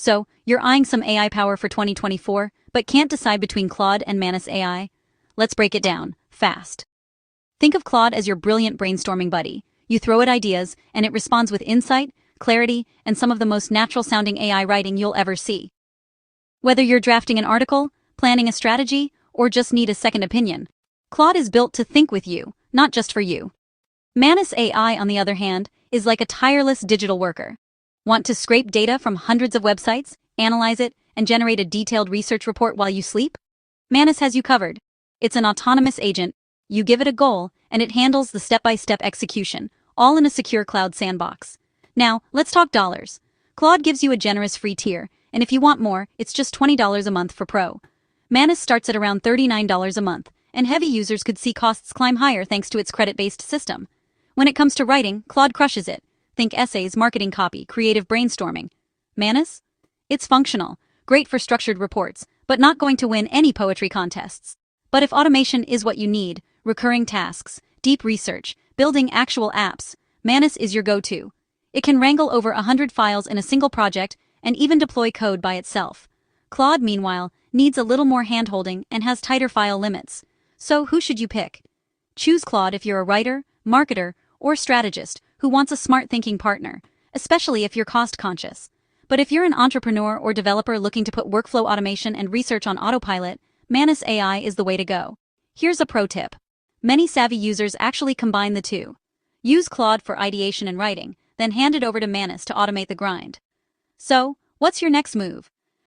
So, you're eyeing some AI power for 2024, but can't decide between Claude and Manus AI? Let's break it down, fast. Think of Claude as your brilliant brainstorming buddy. You throw it ideas, and it responds with insight, clarity, and some of the most natural-sounding AI writing you'll ever see. Whether you're drafting an article, planning a strategy, or just need a second opinion, Claude is built to think with you, not just for you. Manus AI, on the other hand, is like a tireless digital worker. Want to scrape data from hundreds of websites, analyze it, and generate a detailed research report while you sleep? Manus has you covered. It's an autonomous agent. You give it a goal, and it handles the step-by-step execution, all in a secure cloud sandbox. Now, let's talk dollars. Claude gives you a generous free tier, and if you want more, it's just $20 a month for Pro. Manus starts at around $39 a month, and heavy users could see costs climb higher thanks to its credit-based system. When it comes to writing, Claude crushes it. Think essays, marketing copy, creative brainstorming. Manus? It's functional, great for structured reports, but not going to win any poetry contests. But if automation is what you need, recurring tasks, deep research, building actual apps, Manus is your go-to. It can wrangle over 100 files in a single project and even deploy code by itself. Claude, meanwhile, needs a little more handholding and has tighter file limits. So who should you pick? Choose Claude if you're a writer, marketer, or strategist who wants a smart-thinking partner, especially if you're cost-conscious. But if you're an entrepreneur or developer looking to put workflow automation and research on autopilot, Manus AI is the way to go. Here's a pro tip. Many savvy users actually combine the two. Use Claude for ideation and writing, then hand it over to Manus to automate the grind. So, what's your next move?